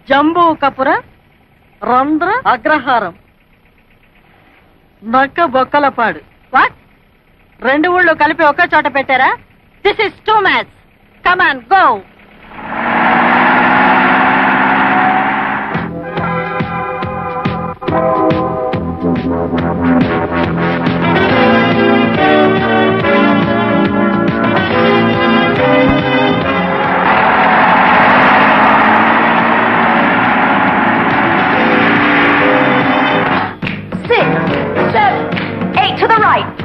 జంబూకపుర రంధ్ర అగ్రహారం నక్క బొక్కలపాడు. వాట్? 2 ఊళ్ళు కలిపి ఒకే చోట పెట్టారా? This is two match. Come on go.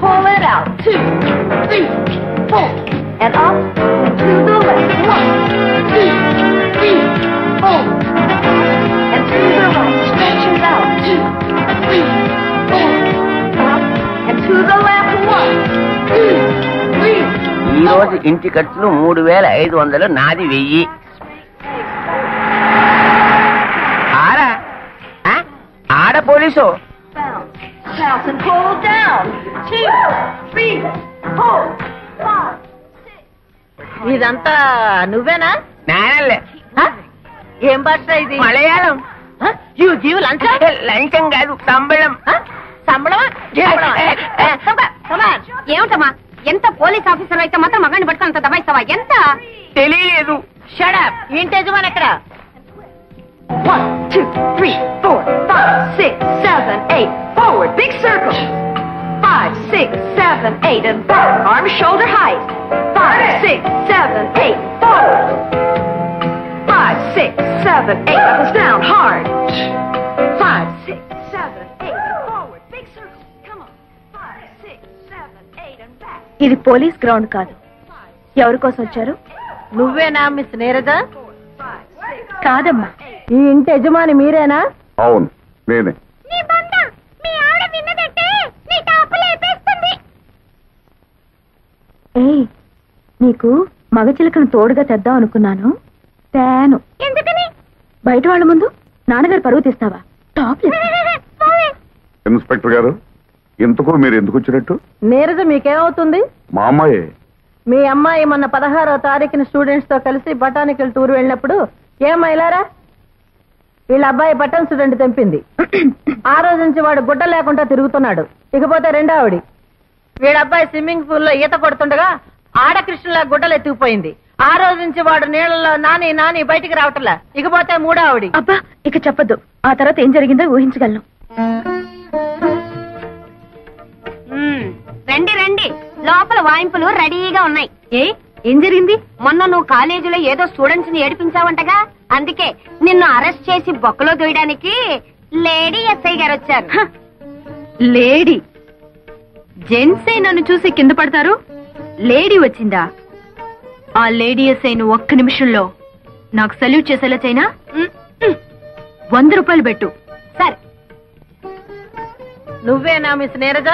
Pull it out. 2, 3, 4. And up and to the left. 1, 2, 3, 4. And to the right. Stretch it out. 2, 3, 4. Up and to the left. 1, 2, 3. ఈ రోజు ఇంటి ఖర్చులు 3500, నాది 1000. ఆడ police. Bounce and pull down. 2, 3, 4, 5, 6. ఇదంతా నువ్వేనా? నేనలే. ఏం భాష ఇది? మలయాళం. యూ గివ్ లంచం? లంచం కాదు, సంబళం. సంబళమా? ఏమిటమ్మా, ఎంత పోలీస్ ఆఫీసర్ అయితే మాత్రం మగాన్ని పట్టుకుని అంత దబాయిస్తావా? ఎంత తెలియలేదు. Shut up. ఇంటి యజమాని ఎక్కడ? 1, 2, 3, 4, 5, 6, 7, 8. Forward, big circle. 5, 6, 7, 8, and back. Arms shoulder height. 5, 6, 7, 8. Forward. 5, 6, 7, 8. Up is down hard. 5, 6, 7, 8. And forward, big circle. Come on. 5, 6, 7, 8, and back. ఇది పోలీస్ గ్రౌండ్ కాదు. ఎవరి కోసం వచ్చారు? నువ్వేనా మిస్ నీరజ? కాదమ్మా. ఈ ఇంటి యజమాని మీరేనా? అవును, నేనే. ఏయ్, నీకు మగచిలకను తోడుగా తెద్దాం అనుకున్నాను. తేను. ఎందుకని? బయట వాళ్ళ ముందు నాన్నగారు పరువు తీస్తావా? టాప్ ఇన్స్పెక్టర్ గారు, ఇంతకు మీరు ఎందుకు వచ్చినట్టు? నీరజ మీకేమవుతుంది? మా అమ్మాయే. మీ అమ్మాయి మొన్న 16వ తారీఖున స్టూడెంట్స్ తో కలిసి బొటానికల్ టూర్ వెళ్ళినప్పుడు ఏమైలారా వీళ్ళ అబ్బాయి బటన్ స్టూడెంట్ తెంపింది. ఆ రోజు నుంచి వాడు గుడ్డ లేకుండా తిరుగుతున్నాడు. ఇకపోతే రెండో ఆవిడి, వీళ్ళ అబ్బాయి స్విమ్మింగ్ పూల్ లో ఈత కొడుతుండగా ఆడకృష్ణుల గుడ్డలు ఎత్తుకుపోయింది. ఆ రోజు నుంచి వాడు నీళ్ళలో నాని నాని బయటికి రావట్లా. ఇకపోతే మూడో ఆవిడి. అబ్బా, ఇక చెప్పద్దు. ఆ తర్వాత ఏం జరిగిందో ఊహించగలను. రండి రండి, లోపల వాయింపులు రెడీగా ఉన్నాయి. ఏం జరిగింది? మొన్న నువ్వు కాలేజీలో ఏదో స్టూడెంట్స్ ని ఏడిపించావంటగా, అందుకే నిన్ను అరెస్ట్ చేసి బొక్కలో దూయడానికి లేడీ ఎస్ఐ గారు వచ్చారు. లేడీ? జెంట్సే నన్ను చూసి కింద పడతారు, లేడీ వచ్చిందా? ఆ లేడీ ఎస్ఐను ఒక్క నిమిషంలో నాకు సల్యూట్ చేసేలా చైనా 100 రూపాయలు పెట్టు. సరే. నువ్వేనా మిస్ నీరజ?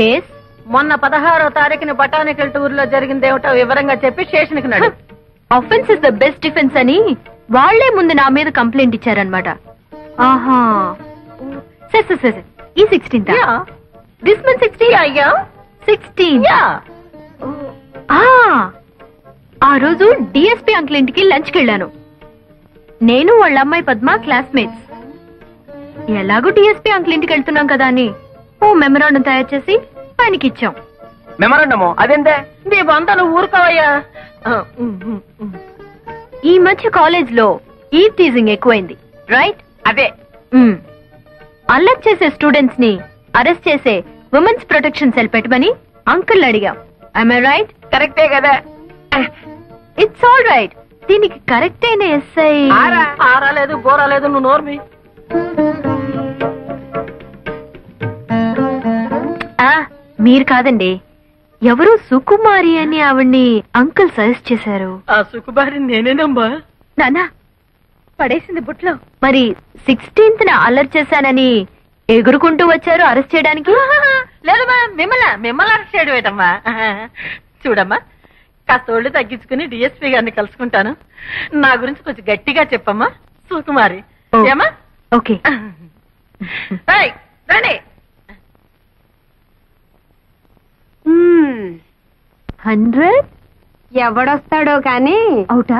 ఎస్. మొన్న 16వ తారీఖున బొటానికల్ టూర్ లో జరిగిందేమిటో వివరంగా చెప్పి స్టేషన్ కి నడు. Offence is the best defence అని వాళ్లే ముందు నా మీద కంప్లైంట్ ఇచ్చారనమాట. ఆహా, సరే ఈ 16th దిస్ మంత్ 16 ఆ రోజు డిఎస్పీ అంకుల్ ఇంటికి లంచ్కి వెళ్ళాను. నేను వాళ్ళ అమ్మాయి పద్మ క్లాస్మేట్స్. ఎలాగో డిఎస్పీ అంకుల్ ఇంటికి వెళ్తున్నాం కదా అని ఓ మెమరాండం తయారు చేసి ఆయనకి ఇచ్చాం. మెమరాండము? అదేంటే? నీ బంత నువ్వు ఊరుకోవయ్యా. ఈ మధ్య కాలేజ్ లో ఈ టీజింగ్ ఎక్కువైంది, రైట్? అదే. అల్లరి చేసే స్టూడెంట్స్ ని అరెస్ట్ చేసే ఉమెన్స్ ప్రొటెక్షన్ సెల్ పెట్టమని అంకుల్ అడిగాం. I right? కరెక్టే కదా. It's all right. దీనికి కరెక్ట్ అయిన ఎస్ఐ ఆరాలేదు బోరాలేదు, నువ్వు నోర్మి. మీరు కాదండి, ఎవరు సుకుమారి అని ఆవిడ్ని అంకుల్ సజెస్ట్ చేశారు. ఆ సుకుమారి నేనేనమ్మా. నానా పడేసింది బుట్లో. మరి 16th అల్లరి చేశానని ఎగురుకుంటూ వచ్చారు అరెస్ట్ చేయడానికి. లేదమ్మా, మిమ్మల్ని అరెస్ట్ చేయడం ఏంటమ్మా? చూడమ్మా, కాస్త ఒళ్ళు తగ్గించుకుని డిఎస్పీ గారిని కలుసుకుంటాను. నా గురించి కొంచెం గట్టిగా చెప్పమ్మా సుకుమారి. ఏమా? ఓకే. రండి. 100 ఎవడొస్తాడో కానీ అవుటా?